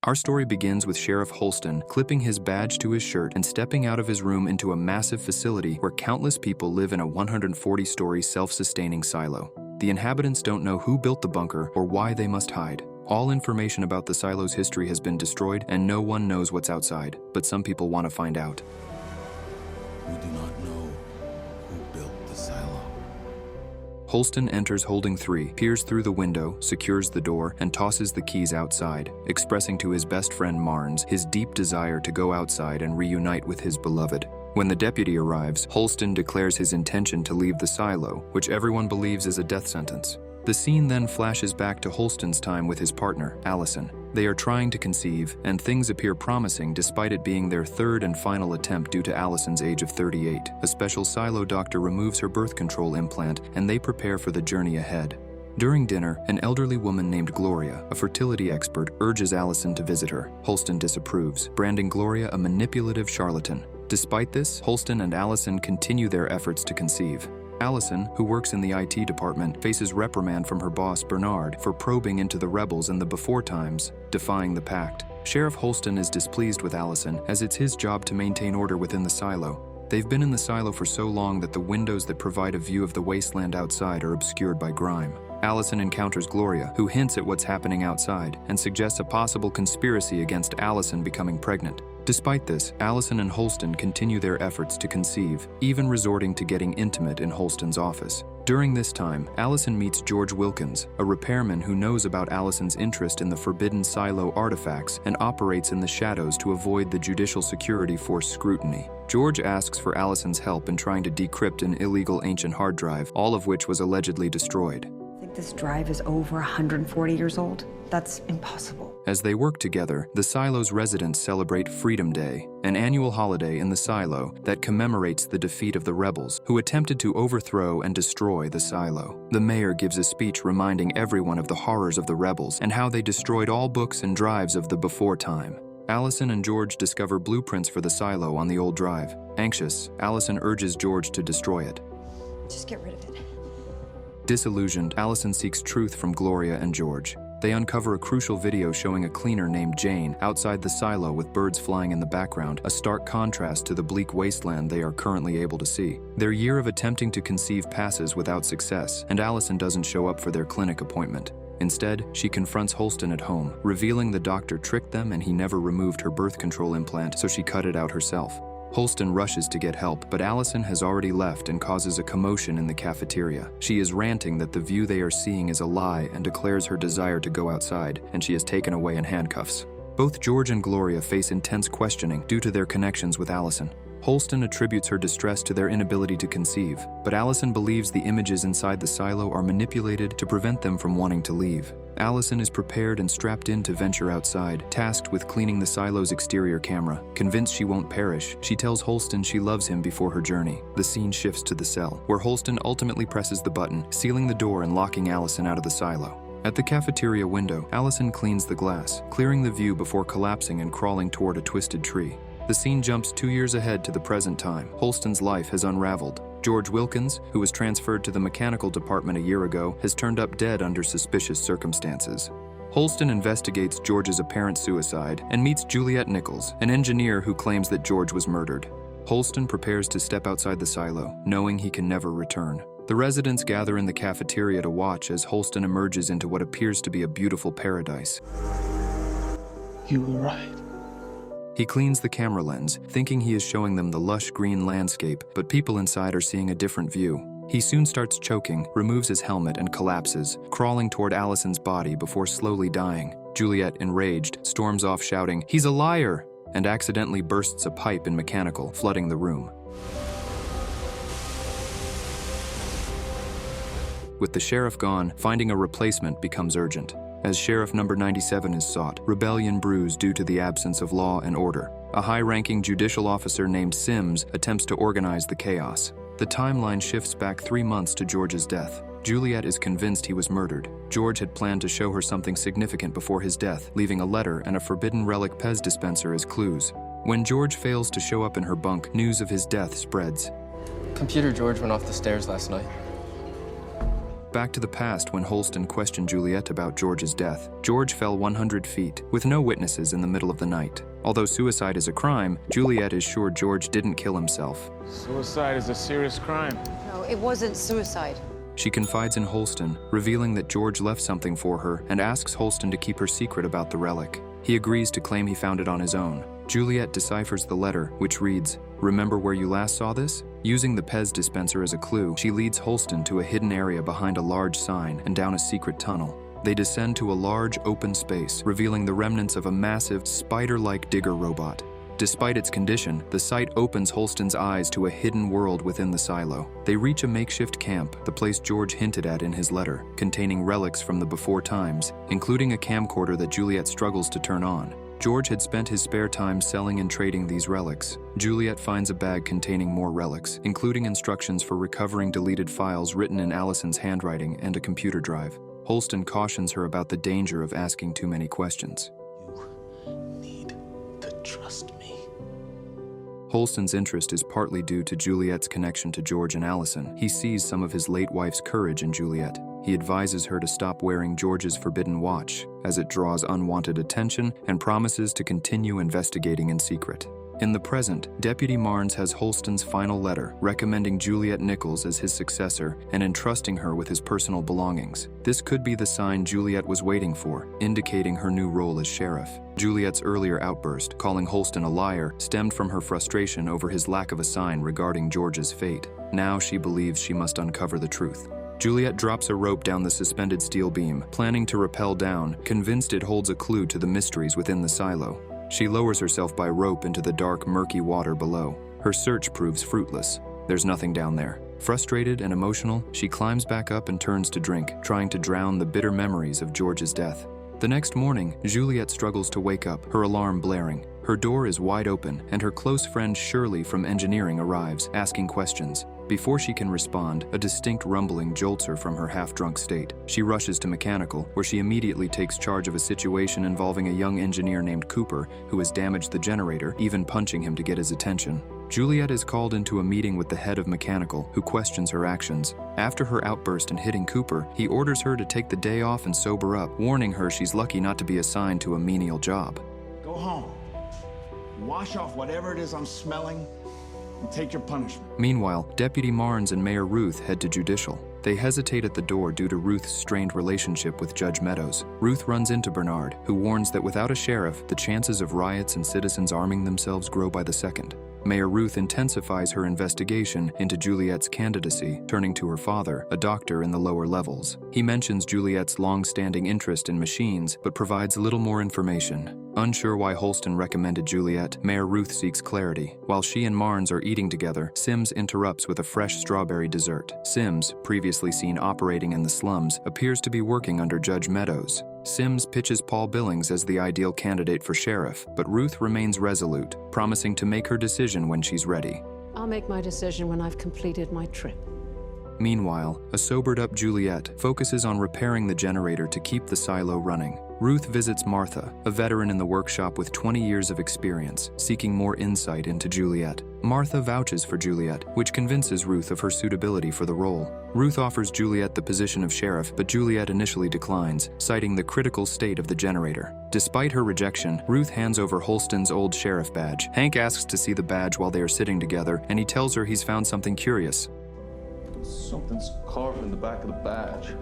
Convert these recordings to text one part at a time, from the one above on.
Our story begins with Sheriff Holston clipping his badge to his shirt and stepping out of his room into a massive facility where countless people live in a 140-story self-sustaining silo. The inhabitants don't know who built the bunker or why they must hide. All information about the silo's history has been destroyed and no one knows what's outside, but some people want to find out. We do not know who built the silo. Holston enters holding 3, peers through the window, secures the door, and tosses the keys outside, expressing to his best friend Marnes his deep desire to go outside and reunite with his beloved. When the deputy arrives, Holston declares his intention to leave the silo, which everyone believes is a death sentence. The scene then flashes back to Holston's time with his partner, Allison. They are trying to conceive, and things appear promising despite it being their third and final attempt due to Allison's age of 38. A special silo doctor removes her birth control implant, and they prepare for the journey ahead. During dinner, an elderly woman named Gloria, a fertility expert, urges Allison to visit her. Holston disapproves, branding Gloria a manipulative charlatan. Despite this, Holston and Allison continue their efforts to conceive. Allison, who works in the IT department, faces reprimand from her boss, Bernard, for probing into the rebels and the before times, defying the pact. Sheriff Holston is displeased with Allison, as it's his job to maintain order within the silo. They've been in the silo for so long that the windows that provide a view of the wasteland outside are obscured by grime. Allison encounters Gloria, who hints at what's happening outside, and suggests a possible conspiracy against Allison becoming pregnant. Despite this, Allison and Holston continue their efforts to conceive, even resorting to getting intimate in Holston's office. During this time, Allison meets George Wilkins, a repairman who knows about Allison's interest in the forbidden silo artifacts and operates in the shadows to avoid the Judicial Security Force scrutiny. George asks for Allison's help in trying to decrypt an illegal ancient hard drive, all of which was allegedly destroyed. I think this drive is over 140 years old. That's impossible. As they work together, the silo's residents celebrate Freedom Day, an annual holiday in the silo that commemorates the defeat of the rebels who attempted to overthrow and destroy the silo. The mayor gives a speech reminding everyone of the horrors of the rebels and how they destroyed all books and drives of the before time. Allison and George discover blueprints for the silo on the old drive. Anxious, Allison urges George to destroy it. Just get rid of it. Disillusioned, Allison seeks truth from Gloria and George. They uncover a crucial video showing a cleaner named Jane outside the silo with birds flying in the background, a stark contrast to the bleak wasteland they are currently able to see. Their year of attempting to conceive passes without success, and Allison doesn't show up for their clinic appointment. Instead, she confronts Holston at home, revealing the doctor tricked them and he never removed her birth control implant, so she cut it out herself. Holston rushes to get help, but Allison has already left and causes a commotion in the cafeteria. She is ranting that the view they are seeing is a lie and declares her desire to go outside, and she is taken away in handcuffs. Both George and Gloria face intense questioning due to their connections with Allison. Holston attributes her distress to their inability to conceive, but Allison believes the images inside the silo are manipulated to prevent them from wanting to leave. Allison is prepared and strapped in to venture outside, tasked with cleaning the silo's exterior camera. Convinced she won't perish, she tells Holston she loves him before her journey. The scene shifts to the cell, where Holston ultimately presses the button, sealing the door and locking Allison out of the silo. At the cafeteria window, Allison cleans the glass, clearing the view before collapsing and crawling toward a twisted tree. The scene jumps 2 years ahead to the present time. Holston's life has unraveled. George Wilkins, who was transferred to the mechanical department a year ago, has turned up dead under suspicious circumstances. Holston investigates George's apparent suicide and meets Juliet Nichols, an engineer who claims that George was murdered. Holston prepares to step outside the silo, knowing he can never return. The residents gather in the cafeteria to watch as Holston emerges into what appears to be a beautiful paradise. You were right. He cleans the camera lens, thinking he is showing them the lush green landscape, but people inside are seeing a different view. He soon starts choking, removes his helmet, and collapses, crawling toward Allison's body before slowly dying. Juliet, enraged, storms off shouting, "He's a liar!" and accidentally bursts a pipe in mechanical, flooding the room. With the sheriff gone, finding a replacement becomes urgent. As Sheriff Number 97 is sought, rebellion brews due to the absence of law and order. A high-ranking judicial officer named Sims attempts to organize the chaos. The timeline shifts back 3 months to George's death. Juliet is convinced he was murdered. George had planned to show her something significant before his death, leaving a letter and a forbidden relic Pez dispenser as clues. When George fails to show up in her bunk, news of his death spreads. Computer George went off the stairs last night. Back to the past when Holston questioned Juliet about George's death. George fell 100 feet, with no witnesses in the middle of the night. Although suicide is a crime, Juliet is sure George didn't kill himself. Suicide is a serious crime. No, it wasn't suicide. She confides in Holston, revealing that George left something for her and asks Holston to keep her secret about the relic. He agrees to claim he found it on his own. Juliet deciphers the letter, which reads, "Remember where you last saw this?" Using the Pez dispenser as a clue, she leads Holston to a hidden area behind a large sign and down a secret tunnel. They descend to a large open space, revealing the remnants of a massive, spider-like digger robot. Despite its condition, the sight opens Holston's eyes to a hidden world within the silo. They reach a makeshift camp, the place George hinted at in his letter, containing relics from the before times, including a camcorder that Juliet struggles to turn on. George had spent his spare time selling and trading these relics. Juliet finds a bag containing more relics, including instructions for recovering deleted files written in Allison's handwriting and a computer drive. Holston cautions her about the danger of asking too many questions. You need to trust me. Holston's interest is partly due to Juliet's connection to George and Allison. He sees some of his late wife's courage in Juliet. He advises her to stop wearing George's forbidden watch, as it draws unwanted attention, and promises to continue investigating in secret. In the present, Deputy Marnes has Holston's final letter, recommending Juliet Nichols as his successor and entrusting her with his personal belongings. This could be the sign Juliet was waiting for, indicating her new role as sheriff. Juliet's earlier outburst, calling Holston a liar, stemmed from her frustration over his lack of a sign regarding George's fate. Now she believes she must uncover the truth. Juliet drops a rope down the suspended steel beam, planning to rappel down, convinced it holds a clue to the mysteries within the silo. She lowers herself by rope into the dark, murky water below. Her search proves fruitless. There's nothing down there. Frustrated and emotional, she climbs back up and turns to drink, trying to drown the bitter memories of George's death. The next morning, Juliet struggles to wake up, her alarm blaring. Her door is wide open, and her close friend Shirley from engineering arrives, asking questions. Before she can respond, a distinct rumbling jolts her from her half-drunk state. She rushes to mechanical, where she immediately takes charge of a situation involving a young engineer named Cooper, who has damaged the generator, even punching him to get his attention. Juliet is called into a meeting with the head of mechanical, who questions her actions. After her outburst and hitting Cooper, he orders her to take the day off and sober up, warning her she's lucky not to be assigned to a menial job. Go home. Wash off whatever it is I'm smelling and take your punishment. Meanwhile, Deputy Marnes and Mayor Ruth head to Judicial. They hesitate at the door due to Ruth's strained relationship with Judge Meadows. Ruth runs into Bernard, who warns that without a sheriff, the chances of riots and citizens arming themselves grow by the second. Mayor Ruth intensifies her investigation into Juliet's candidacy, turning to her father, a doctor in the lower levels. He mentions Juliet's long-standing interest in machines, but provides little more information. Unsure why Holston recommended Juliet, Mayor Ruth seeks clarity. While she and Marnes are eating together, Sims interrupts with a fresh strawberry dessert. Sims, previously seen operating in the slums, appears to be working under Judge Meadows. Sims pitches Paul Billings as the ideal candidate for sheriff, but Ruth remains resolute, promising to make her decision when she's ready. I'll make my decision when I've completed my trip. Meanwhile, a sobered-up Juliet focuses on repairing the generator to keep the silo running. Ruth visits Martha, a veteran in the workshop with 20 years of experience, seeking more insight into Juliet. Martha vouches for Juliet, which convinces Ruth of her suitability for the role. Ruth offers Juliet the position of sheriff, but Juliet initially declines, citing the critical state of the generator. Despite her rejection, Ruth hands over Holston's old sheriff badge. Hank asks to see the badge while they are sitting together, and he tells her he's found something curious. Something's carved in the back of the badge.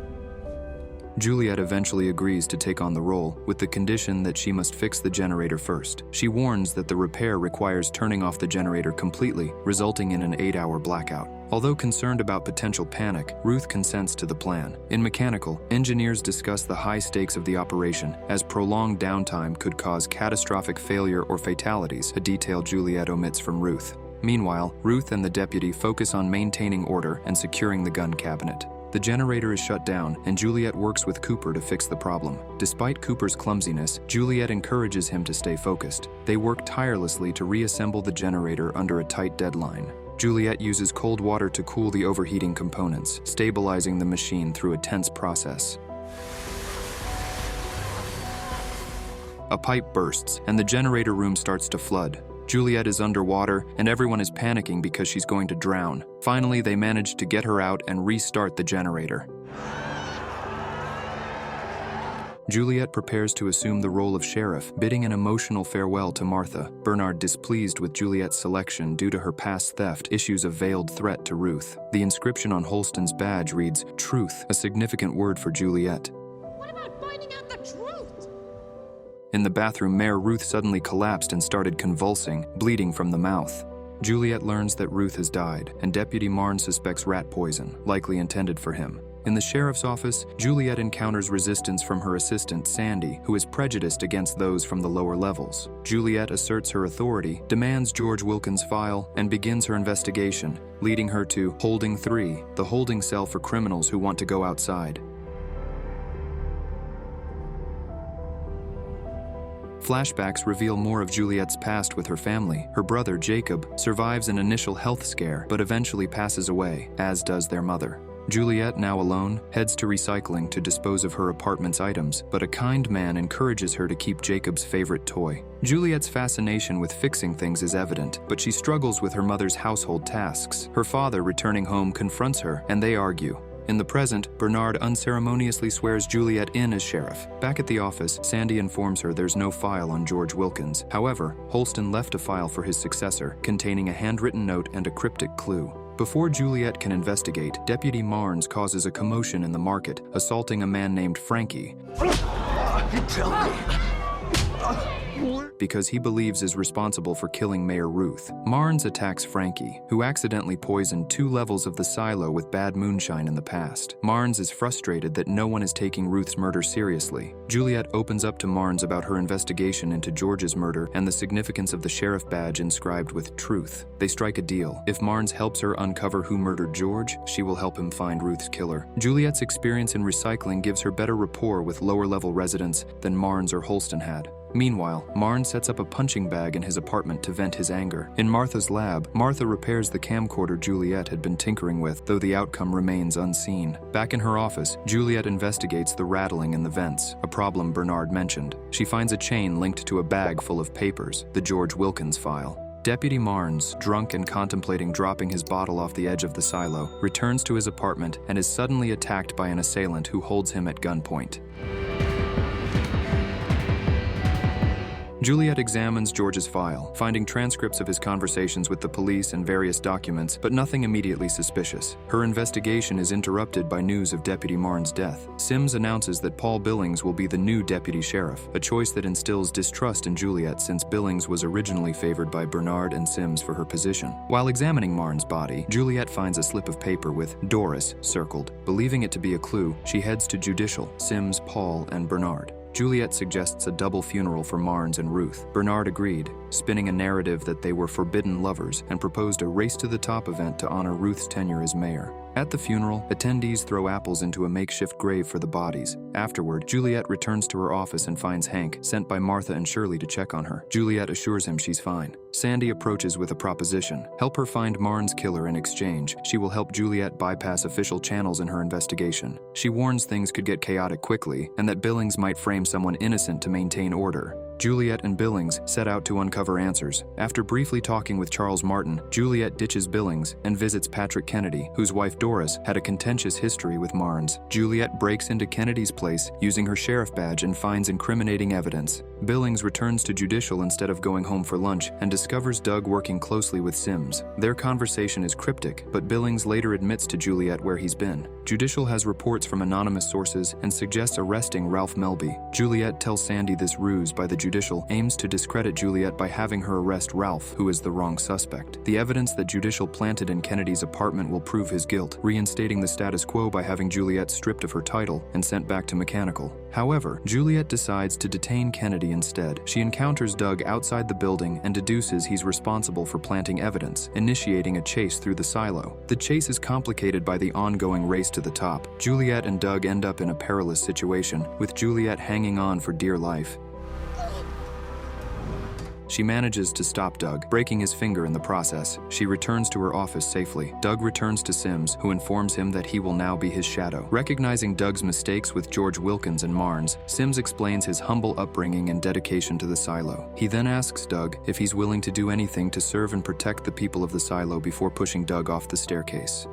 Juliet eventually agrees to take on the role, with the condition that she must fix the generator first. She warns that the repair requires turning off the generator completely, resulting in an 8-hour blackout. Although concerned about potential panic, Ruth consents to the plan. In mechanical, engineers discuss the high stakes of the operation, as prolonged downtime could cause catastrophic failure or fatalities, a detail Juliet omits from Ruth. Meanwhile, Ruth and the deputy focus on maintaining order and securing the gun cabinet. The generator is shut down, and Juliet works with Cooper to fix the problem. Despite Cooper's clumsiness, Juliet encourages him to stay focused. They work tirelessly to reassemble the generator under a tight deadline. Juliet uses cold water to cool the overheating components, stabilizing the machine through a tense process. A pipe bursts, and the generator room starts to flood. Juliet is underwater, and everyone is panicking because she's going to drown. Finally, they manage to get her out and restart the generator. Juliet prepares to assume the role of sheriff, bidding an emotional farewell to Martha. Bernard, displeased with Juliet's selection due to her past theft, issues a veiled threat to Ruth. The inscription on Holston's badge reads, "Truth," a significant word for Juliet. What about finding out the truth? In the bathroom, Mayor Ruth suddenly collapsed and started convulsing, bleeding from the mouth. Juliet learns that Ruth has died, and Deputy Marne suspects rat poison, likely intended for him. In the sheriff's office, Juliet encounters resistance from her assistant, Sandy, who is prejudiced against those from the lower levels. Juliet asserts her authority, demands George Wilkins' file, and begins her investigation, leading her to Holding 3, the holding cell for criminals who want to go outside. Flashbacks reveal more of Juliet's past with her family. Her brother, Jacob, survives an initial health scare, but eventually passes away, as does their mother. Juliet, now alone, heads to recycling to dispose of her apartment's items, but a kind man encourages her to keep Jacob's favorite toy. Juliet's fascination with fixing things is evident, but she struggles with her mother's household tasks. Her father, returning home, confronts her, and they argue. In the present, Bernard unceremoniously swears Juliet in as sheriff. Back at the office, Sandy informs her there's no file on George Wilkins. However, Holston left a file for his successor, containing a handwritten note and a cryptic clue. Before Juliet can investigate, Deputy Marnes causes a commotion in the market, assaulting a man named Frankie. Because he believes is responsible for killing Mayor Ruth. Marnes attacks Frankie, who accidentally poisoned 2 levels of the silo with bad moonshine in the past. Marnes is frustrated that no one is taking Ruth's murder seriously. Juliet opens up to Marnes about her investigation into George's murder and the significance of the sheriff badge inscribed with truth. They strike a deal. If Marnes helps her uncover who murdered George, she will help him find Ruth's killer. Juliet's experience in recycling gives her better rapport with lower-level residents than Marnes or Holston had. Meanwhile, Marne sets up a punching bag in his apartment to vent his anger. In Martha's lab, Martha repairs the camcorder Juliet had been tinkering with, though the outcome remains unseen. Back in her office, Juliet investigates the rattling in the vents, a problem Bernard mentioned. She finds a chain linked to a bag full of papers, the George Wilkins file. Deputy Marnes, drunk and contemplating dropping his bottle off the edge of the silo, returns to his apartment and is suddenly attacked by an assailant who holds him at gunpoint. Juliet examines George's file, finding transcripts of his conversations with the police and various documents, but nothing immediately suspicious. Her investigation is interrupted by news of Deputy Marne's death. Sims announces that Paul Billings will be the new deputy sheriff, a choice that instills distrust in Juliet since Billings was originally favored by Bernard and Sims for her position. While examining Marne's body, Juliet finds a slip of paper with Doris circled. Believing it to be a clue, she heads to Judicial, Sims, Paul, and Bernard. Juliet suggests a double funeral for Marnes and Ruth. Bernard agreed, spinning a narrative that they were forbidden lovers, and proposed a race-to-the-top event to honor Ruth's tenure as mayor. At the funeral, attendees throw apples into a makeshift grave for the bodies. Afterward, Juliet returns to her office and finds Hank, sent by Martha and Shirley to check on her. Juliet assures him she's fine. Sandy approaches with a proposition. Help her find Marne's killer in exchange. She will help Juliet bypass official channels in her investigation. She warns things could get chaotic quickly, and that Billings might frame someone innocent to maintain order. Juliet and Billings set out to uncover answers. After briefly talking with Charles Martin, Juliet ditches Billings and visits Patrick Kennedy, whose wife Doris had a contentious history with Marnes. Juliet breaks into Kennedy's place using her sheriff badge and finds incriminating evidence. Billings returns to Judicial instead of going home for lunch and discovers Doug working closely with Sims. Their conversation is cryptic, but Billings later admits to Juliet where he's been. Judicial has reports from anonymous sources and suggests arresting Ralph Melby. Juliet tells Sandy this ruse by the Judicial aims to discredit Juliet by having her arrest Ralph, who is the wrong suspect. The evidence that Judicial planted in Kennedy's apartment will prove his guilt, reinstating the status quo by having Juliet stripped of her title and sent back to mechanical. However, Juliet decides to detain Kennedy instead. She encounters Doug outside the building and deduces he's responsible for planting evidence, initiating a chase through the silo. The chase is complicated by the ongoing race to the top. Juliet and Doug end up in a perilous situation, with Juliet hanging on for dear life. She manages to stop Doug, breaking his finger in the process. She returns to her office safely. Doug returns to Sims, who informs him that he will now be his shadow. Recognizing Doug's mistakes with George Wilkins and Marnes, Sims explains his humble upbringing and dedication to the silo. He then asks Doug if he's willing to do anything to serve and protect the people of the silo before pushing Doug off the staircase.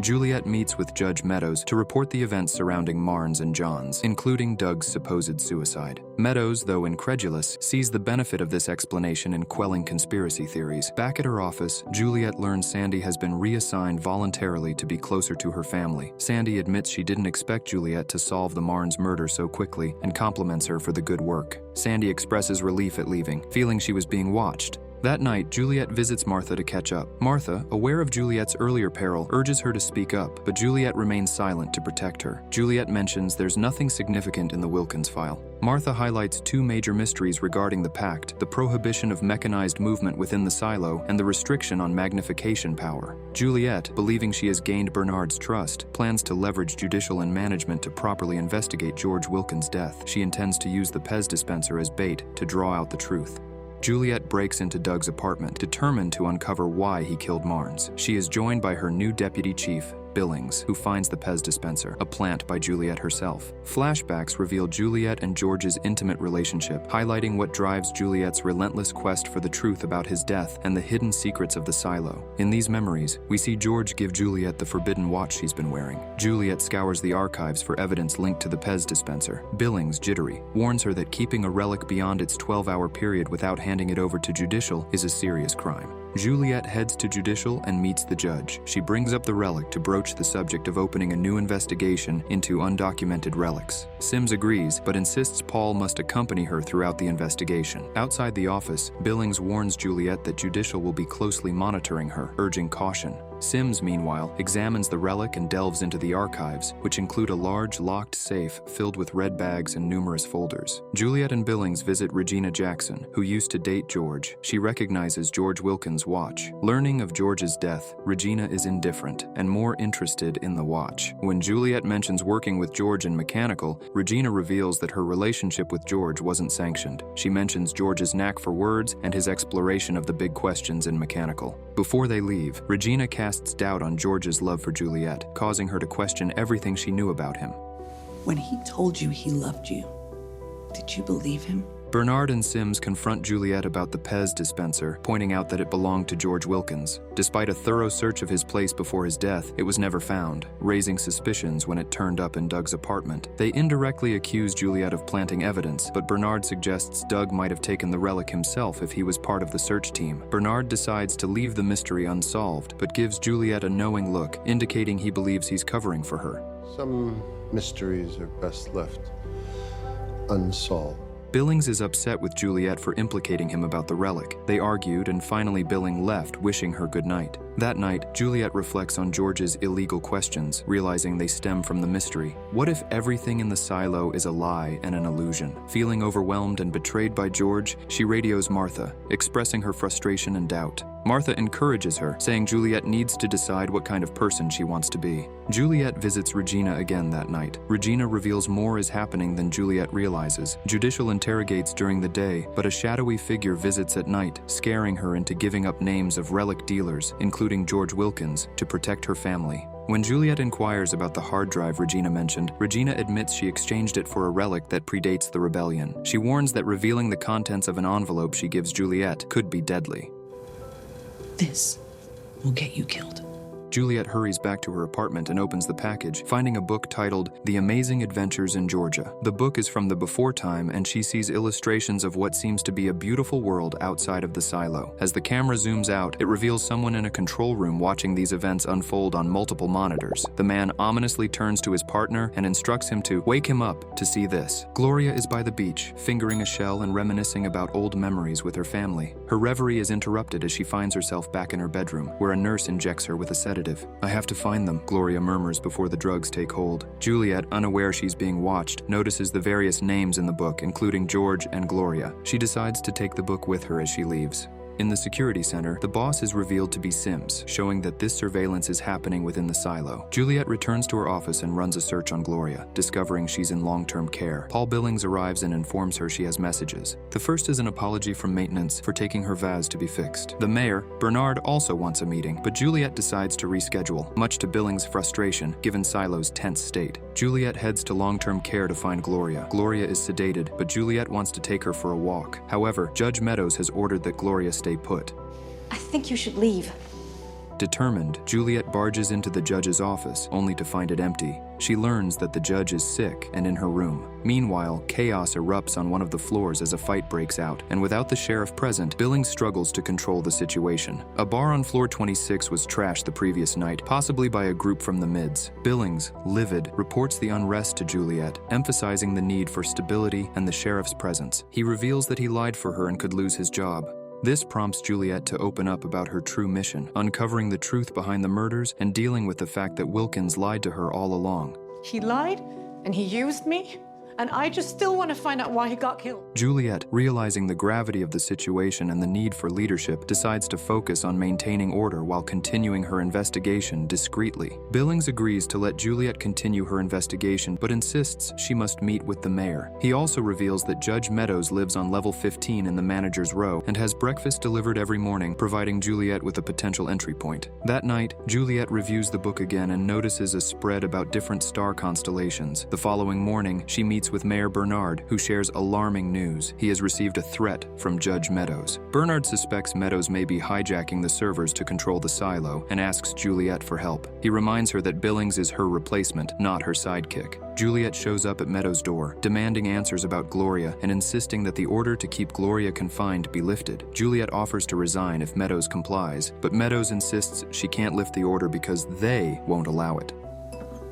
Juliet meets with Judge Meadows to report the events surrounding Marnes and Johns, including Doug's supposed suicide. Meadows, though incredulous, sees the benefit of this explanation in quelling conspiracy theories. Back at her office, Juliet learns Sandy has been reassigned voluntarily to be closer to her family. Sandy admits she didn't expect Juliet to solve the Marnes murder so quickly and compliments her for the good work. Sandy expresses relief at leaving, feeling she was being watched. That night, Juliet visits Martha to catch up. Martha, aware of Juliet's earlier peril, urges her to speak up, but Juliet remains silent to protect her. Juliet mentions there's nothing significant in the Wilkins file. Martha highlights two major mysteries regarding the pact: the prohibition of mechanized movement within the silo and the restriction on magnification power. Juliet, believing she has gained Bernard's trust, plans to leverage judicial and management to properly investigate George Wilkins' death. She intends to use the Pez dispenser as bait to draw out the truth. Juliet breaks into Doug's apartment, determined to uncover why he killed Marnes. She is joined by her new deputy chief, Billings, who finds the Pez dispenser, a plant by Juliet herself. Flashbacks reveal Juliet and George's intimate relationship, highlighting what drives Juliet's relentless quest for the truth about his death and the hidden secrets of the silo. In these memories, we see George give Juliet the forbidden watch she's been wearing. Juliet scours the archives for evidence linked to the Pez dispenser. Billings, jittery, warns her that keeping a relic beyond its 12-hour period without handing it over to Judicial is a serious crime. Juliet heads to Judicial and meets the judge. She brings up the relic to broach the subject of opening a new investigation into undocumented relics. Sims agrees, but insists Paul must accompany her throughout the investigation. Outside the office, Billings warns Juliet that Judicial will be closely monitoring her, urging caution. Sims, meanwhile, examines the relic and delves into the archives, which include a large, locked safe filled with red bags and numerous folders. Juliet and Billings visit Regina Jackson, who used to date George. She recognizes George Wilkins' watch. Learning of George's death, Regina is indifferent and more interested in the watch. When Juliet mentions working with George in mechanical, Regina reveals that her relationship with George wasn't sanctioned. She mentions George's knack for words and his exploration of the big questions in mechanical. Before they leave, Regina casts doubt on George's love for Juliet, causing her to question everything she knew about him. When he told you he loved you, did you believe him? Bernard and Sims confront Juliet about the Pez dispenser, pointing out that it belonged to George Wilkins. Despite a thorough search of his place before his death, it was never found, raising suspicions when it turned up in Doug's apartment. They indirectly accuse Juliet of planting evidence, but Bernard suggests Doug might have taken the relic himself if he was part of the search team. Bernard decides to leave the mystery unsolved, but gives Juliet a knowing look, indicating he believes he's covering for her. Some mysteries are best left unsolved. Billings is upset with Juliet for implicating him about the relic. They argued, and finally Billings left, wishing her good night. That night, Juliet reflects on George's illegal questions, realizing they stem from the mystery. What if everything in the silo is a lie and an illusion? Feeling overwhelmed and betrayed by George, she radios Martha, expressing her frustration and doubt. Martha encourages her, saying Juliet needs to decide what kind of person she wants to be. Juliet visits Regina again that night. Regina reveals more is happening than Juliet realizes. Judicial interrogates during the day, but a shadowy figure visits at night, scaring her into giving up names of relic dealers, including George Wilkins, to protect her family. When Juliet inquires about the hard drive Regina mentioned, Regina admits she exchanged it for a relic that predates the rebellion. She warns that revealing the contents of an envelope she gives Juliet could be deadly. This will get you killed. Juliet hurries back to her apartment and opens the package, finding a book titled The Amazing Adventures in Georgia. The book is from the before time, and she sees illustrations of what seems to be a beautiful world outside of the silo. As the camera zooms out, it reveals someone in a control room watching these events unfold on multiple monitors. The man ominously turns to his partner and instructs him to wake him up to see this. Gloria is by the beach, fingering a shell and reminiscing about old memories with her family. Her reverie is interrupted as she finds herself back in her bedroom, where a nurse injects her with a sedative. I have to find them, Gloria murmurs before the drugs take hold. Juliet, unaware she's being watched, notices the various names in the book, including George and Gloria. She decides to take the book with her as she leaves. In the security center, the boss is revealed to be Sims, showing that this surveillance is happening within the silo. Juliet returns to her office and runs a search on Gloria, discovering she's in long-term care. Paul Billings arrives and informs her she has messages. The first is an apology from maintenance for taking her vase to be fixed. The mayor, Bernard, also wants a meeting, but Juliet decides to reschedule, much to Billings' frustration, given Silo's tense state. Juliet heads to long-term care to find Gloria. Gloria is sedated, but Juliet wants to take her for a walk. However, Judge Meadows has ordered that Gloria stay put. I think you should leave. Determined, Juliet barges into the judge's office, only to find it empty. She learns that the judge is sick and in her room. Meanwhile, chaos erupts on one of the floors as a fight breaks out, and without the sheriff present, Billings struggles to control the situation. A bar on floor 26 was trashed the previous night, possibly by a group from the mids. Billings, livid, reports the unrest to Juliet, emphasizing the need for stability and the sheriff's presence. He reveals that he lied for her and could lose his job. This prompts Juliet to open up about her true mission, uncovering the truth behind the murders and dealing with the fact that Wilkins lied to her all along. He lied, and he used me, and I just still want to find out why he got killed. Juliet, realizing the gravity of the situation and the need for leadership, decides to focus on maintaining order while continuing her investigation discreetly. Billings agrees to let Juliet continue her investigation, but insists she must meet with the mayor. He also reveals that Judge Meadows lives on level 15 in the manager's row and has breakfast delivered every morning, providing Juliet with a potential entry point. That night, Juliet reviews the book again and notices a spread about different star constellations. The following morning, she meets with Mayor Bernard, who shares alarming news. He has received a threat from Judge Meadows. Bernard suspects Meadows may be hijacking the servers to control the silo and asks Juliet for help. He reminds her that Billings is her replacement, not her sidekick. Juliet shows up at Meadows' door, demanding answers about Gloria and insisting that the order to keep Gloria confined be lifted. Juliet offers to resign if Meadows complies, but Meadows insists she can't lift the order because they won't allow it.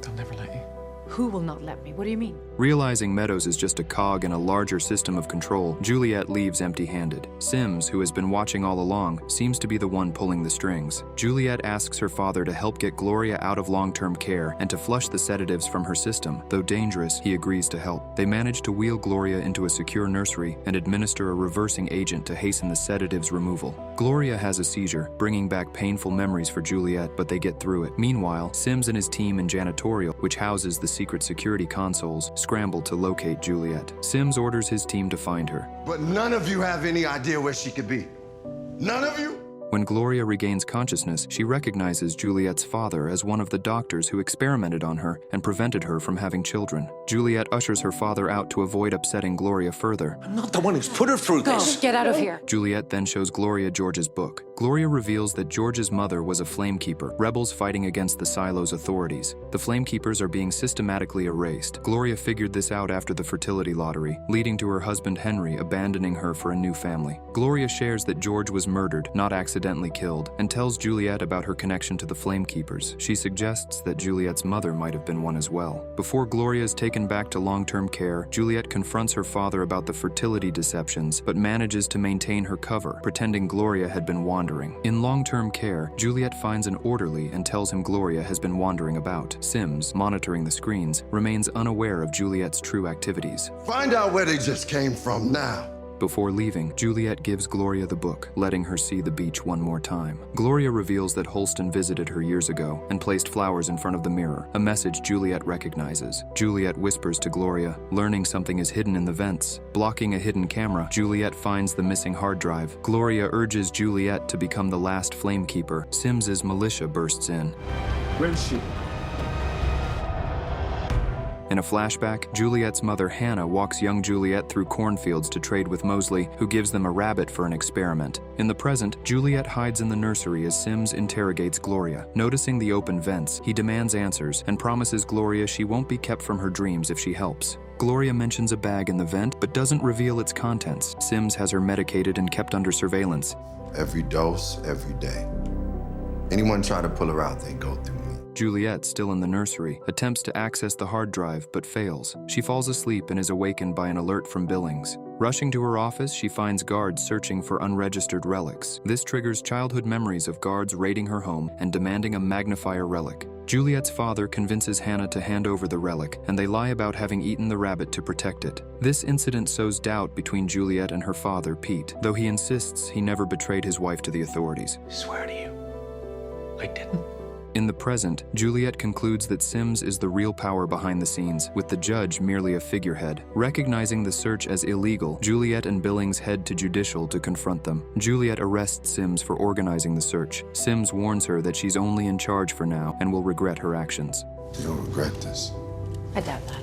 They'll never let you. Who will not let me? What do you mean? Realizing Meadows is just a cog in a larger system of control, Juliet leaves empty-handed. Sims, who has been watching all along, seems to be the one pulling the strings. Juliet asks her father to help get Gloria out of long-term care and to flush the sedatives from her system. Though dangerous, he agrees to help. They manage to wheel Gloria into a secure nursery and administer a reversing agent to hasten the sedatives' removal. Gloria has a seizure, bringing back painful memories for Juliet, but they get through it. Meanwhile, Sims and his team in janitorial, which houses the secret security consoles, scramble to locate Juliet. Sims orders his team to find her. But none of you have any idea where she could be. None of you? When Gloria regains consciousness, she recognizes Juliet's father as one of the doctors who experimented on her and prevented her from having children. Juliet ushers her father out to avoid upsetting Gloria further. I'm not the one who's put her through this. Get out of here. Juliet then shows Gloria George's book. Gloria reveals that George's mother was a flamekeeper, rebels fighting against the silo's authorities. The flamekeepers are being systematically erased. Gloria figured this out after the fertility lottery, leading to her husband Henry abandoning her for a new family. Gloria shares that George was murdered, not accidentally killed, and tells Juliet about her connection to the flamekeepers. She suggests that Juliet's mother might have been one as well. Before Gloria is taken back to long-term care, Juliet confronts her father about the fertility deceptions, but manages to maintain her cover, pretending Gloria had been wandering. In long-term care, Juliet finds an orderly and tells him Gloria has been wandering about. Sims, monitoring the screens, remains unaware of Juliet's true activities. Find out where they just came from now. Before leaving, Juliet gives Gloria the book, letting her see the beach one more time. Gloria reveals that Holston visited her years ago and placed flowers in front of the mirror, a message Juliet recognizes. Juliet whispers to Gloria, learning something is hidden in the vents. Blocking a hidden camera, Juliet finds the missing hard drive. Gloria urges Juliet to become the last flamekeeper. Sims's militia bursts in. Where is she? In a flashback, Juliet's mother Hannah walks young Juliet through cornfields to trade with Mosley, who gives them a rabbit for an experiment. In the present, Juliet hides in the nursery as Sims interrogates Gloria. Noticing the open vents, he demands answers and promises Gloria she won't be kept from her dreams if she helps. Gloria mentions a bag in the vent, but doesn't reveal its contents. Sims has her medicated and kept under surveillance. Every dose, every day. Anyone try to pull her out, they go through me. Juliet, still in the nursery, attempts to access the hard drive but fails. She falls asleep and is awakened by an alert from Billings. Rushing to her office, she finds guards searching for unregistered relics. This triggers childhood memories of guards raiding her home and demanding a magnifier relic. Juliet's father convinces Hannah to hand over the relic, and they lie about having eaten the rabbit to protect it. This incident sows doubt between Juliet and her father, Pete, though he insists he never betrayed his wife to the authorities. I swear to you, I didn't. In the present, Juliet concludes that Sims is the real power behind the scenes, with the judge merely a figurehead. Recognizing the search as illegal, Juliet and Billings head to judicial to confront them. Juliet arrests Sims for organizing the search. Sims warns her that she's only in charge for now and will regret her actions. You'll regret this. I doubt that.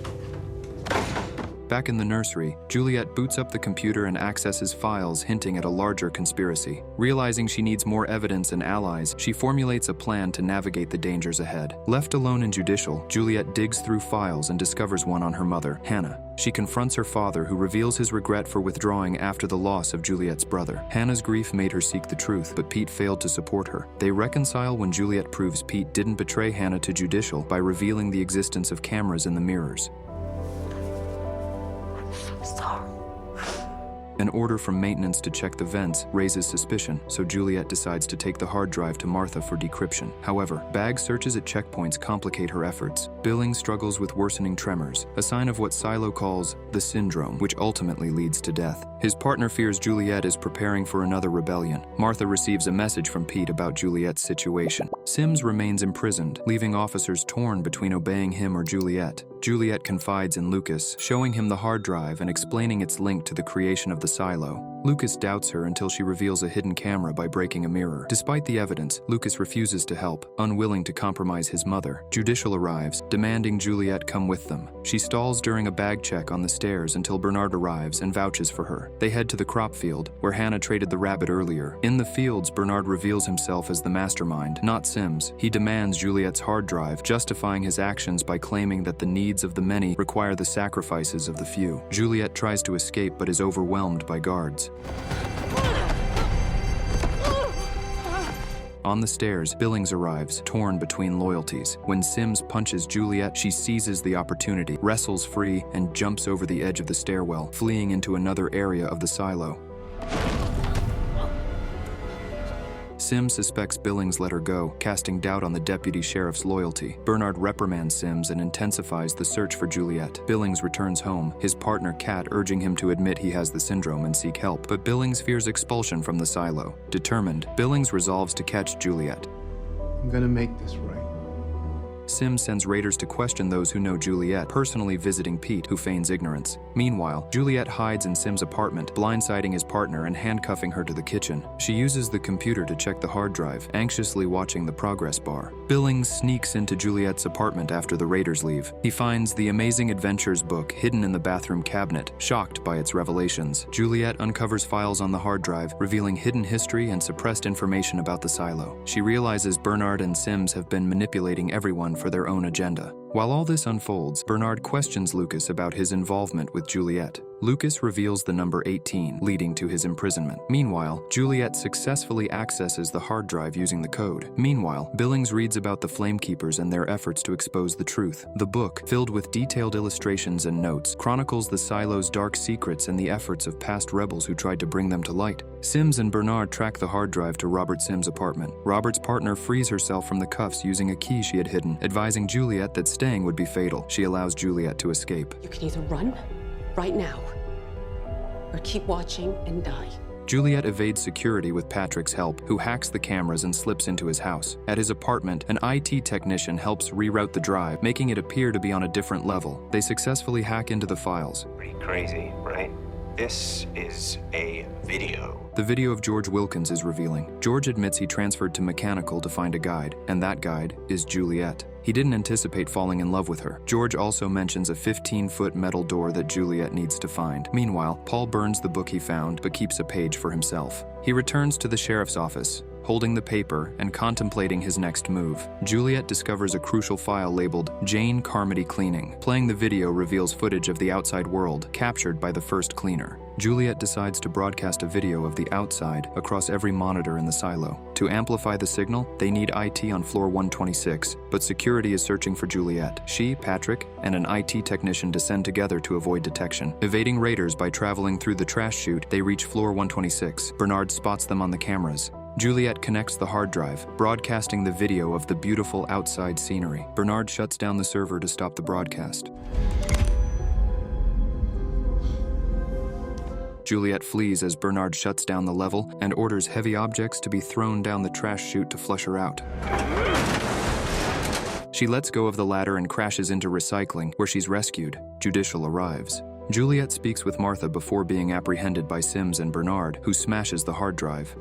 Back in the nursery, Juliet boots up the computer and accesses files hinting at a larger conspiracy. Realizing she needs more evidence and allies, she formulates a plan to navigate the dangers ahead. Left alone in Judicial, Juliet digs through files and discovers one on her mother, Hannah. She confronts her father, who reveals his regret for withdrawing after the loss of Juliet's brother. Hannah's grief made her seek the truth, but Pete failed to support her. They reconcile when Juliet proves Pete didn't betray Hannah to Judicial by revealing the existence of cameras in the mirrors. I'm so sorry. An order from maintenance to check the vents raises suspicion, so Juliet decides to take the hard drive to Martha for decryption. However, bag searches at checkpoints complicate her efforts. Billings struggles with worsening tremors, a sign of what Silo calls the syndrome, which ultimately leads to death. His partner fears Juliet is preparing for another rebellion. Martha receives a message from Pete about Juliet's situation. Sims remains imprisoned, leaving officers torn between obeying him or Juliet. Juliet confides in Lucas, showing him the hard drive and explaining its link to the creation of the silo. Lucas doubts her until she reveals a hidden camera by breaking a mirror. Despite the evidence, Lucas refuses to help, unwilling to compromise his mother. Judicial arrives, demanding Juliet come with them. She stalls during a bag check on the stairs until Bernard arrives and vouches for her. They head to the crop field, where Hannah traded the rabbit earlier. In the fields, Bernard reveals himself as the mastermind, not Sims. He demands Juliet's hard drive, justifying his actions by claiming that the needs of the many require the sacrifices of the few. Juliet tries to escape but is overwhelmed by guards. On the stairs, Billings arrives, torn between loyalties. When Sims punches Juliet, she seizes the opportunity, wrestles free, and jumps over the edge of the stairwell, fleeing into another area of the silo. Sims suspects Billings let her go, casting doubt on the deputy sheriff's loyalty. Bernard reprimands Sims and intensifies the search for Juliet. Billings returns home, his partner Kat urging him to admit he has the syndrome and seek help, but Billings fears expulsion from the silo. Determined, Billings resolves to catch Juliet. I'm gonna make this right. Sims sends raiders to question those who know Juliet, personally visiting Pete, who feigns ignorance. Meanwhile, Juliet hides in Sims' apartment, blindsiding his partner and handcuffing her to the kitchen. She uses the computer to check the hard drive, anxiously watching the progress bar. Billings sneaks into Juliet's apartment after the raiders leave. He finds the Amazing Adventures book hidden in the bathroom cabinet, shocked by its revelations. Juliet uncovers files on the hard drive, revealing hidden history and suppressed information about the silo. She realizes Bernard and Sims have been manipulating everyone for their own agenda. While all this unfolds, Bernard questions Lucas about his involvement with Juliet. Lucas reveals the number 18, leading to his imprisonment. Meanwhile, Juliet successfully accesses the hard drive using the code. Meanwhile, Billings reads about the Flamekeepers and their efforts to expose the truth. The book, filled with detailed illustrations and notes, chronicles the silo's dark secrets and the efforts of past rebels who tried to bring them to light. Sims and Bernard track the hard drive to Robert Sims' apartment. Robert's partner frees herself from the cuffs using a key she had hidden, advising Juliet that staying would be fatal. She allows Juliet to escape. You can either run right now or keep watching and die. Juliet evades security with Patrick's help, who hacks the cameras and slips into his house. At his apartment, an IT technician helps reroute the drive, making it appear to be on a different level. They successfully hack into the files. Pretty crazy, right? This is a video. The video of George Wilkins is revealing. George admits he transferred to mechanical to find a guide, and that guide is Juliet. He didn't anticipate falling in love with her. George also mentions a 15-foot metal door that Juliet needs to find. Meanwhile, Paul burns the book he found, but keeps a page for himself. He returns to the sheriff's office, holding the paper and contemplating his next move. Juliet discovers a crucial file labeled Jane Carmody Cleaning. Playing the video reveals footage of the outside world, captured by the first cleaner. Juliet decides to broadcast a video of the outside across every monitor in the silo. To amplify the signal, they need IT on floor 126, but security is searching for Juliet. She, Patrick, and an IT technician descend together to avoid detection. Evading raiders by traveling through the trash chute, they reach floor 126. Bernard spots them on the cameras. Juliet connects the hard drive, broadcasting the video of the beautiful outside scenery. Bernard shuts down the server to stop the broadcast. Juliet flees as Bernard shuts down the level and orders heavy objects to be thrown down the trash chute to flush her out. She lets go of the ladder and crashes into recycling, where she's rescued. Judicial arrives. Juliet speaks with Martha before being apprehended by Sims and Bernard, who smashes the hard drive.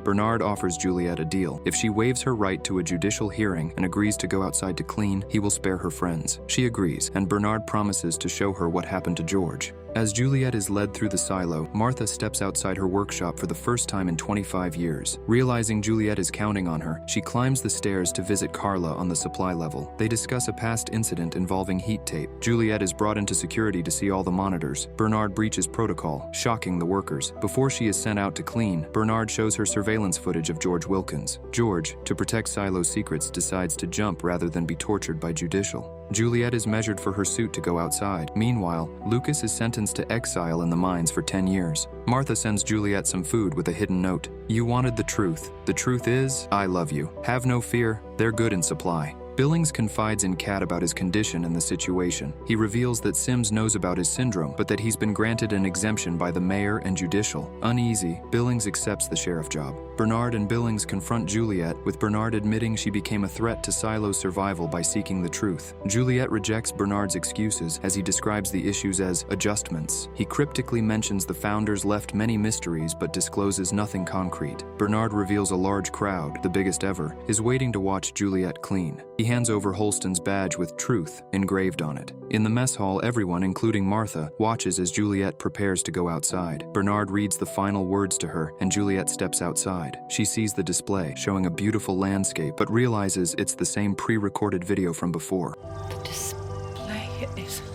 Bernard offers Juliet a deal. If she waives her right to a judicial hearing and agrees to go outside to clean, he will spare her friends. She agrees, and Bernard promises to show her what happened to George. As Juliet is led through the silo, Martha steps outside her workshop for the first time in 25 years. Realizing Juliet is counting on her, she climbs the stairs to visit Carla on the supply level. They discuss a past incident involving heat tape. Juliet is brought into security to see all the monitors. Bernard breaches protocol, shocking the workers. Before she is sent out to clean, Bernard shows her surveillance footage of George Wilkins. George, to protect Silo secrets, decides to jump rather than be tortured by Judicial. Juliet is measured for her suit to go outside. Meanwhile, Lucas is sentenced to exile in the mines for 10 years. Martha sends Juliet some food with a hidden note. You wanted the truth. The truth is, I love you. Have no fear, they're good in supply. Billings confides in Kat about his condition and the situation. He reveals that Sims knows about his syndrome, but that he's been granted an exemption by the mayor and Judicial. Uneasy, Billings accepts the sheriff job. Bernard and Billings confront Juliet, with Bernard admitting she became a threat to Silo's survival by seeking the truth. Juliet rejects Bernard's excuses as he describes the issues as adjustments. He cryptically mentions the founders left many mysteries but discloses nothing concrete. Bernard reveals a large crowd, the biggest ever, is waiting to watch Juliet clean. He hands over Holston's badge with truth engraved on it. In the mess hall, everyone, including Martha, watches as Juliet prepares to go outside. Bernard reads the final words to her, and Juliet steps outside. She sees the display, showing a beautiful landscape, but realizes it's the same pre-recorded video from before. The display is alive.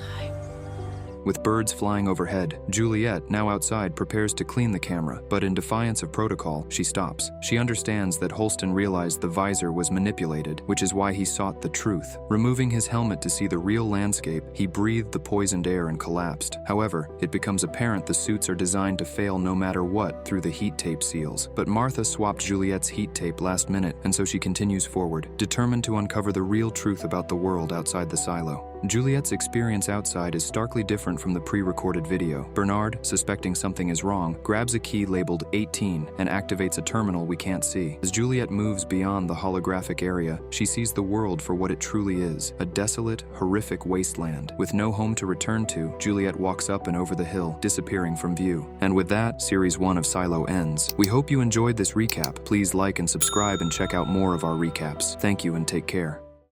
With birds flying overhead, Juliet, now outside, prepares to clean the camera, but in defiance of protocol, she stops. She understands that Holston realized the visor was manipulated, which is why he sought the truth. Removing his helmet to see the real landscape, he breathed the poisoned air and collapsed. However, it becomes apparent the suits are designed to fail no matter what through the heat tape seals. But Martha swapped Juliet's heat tape last minute, and so she continues forward, determined to uncover the real truth about the world outside the silo. Juliet's experience outside is starkly different from the pre-recorded video. Bernard, suspecting something is wrong, grabs a key labeled 18 and activates a terminal we can't see. As Juliet moves beyond the holographic area, she sees the world for what it truly is, a desolate, horrific wasteland. With no home to return to, Juliet walks up and over the hill, disappearing from view. And with that, Series 1 of Silo ends. We hope you enjoyed this recap. Please like and subscribe and check out more of our recaps. Thank you and take care.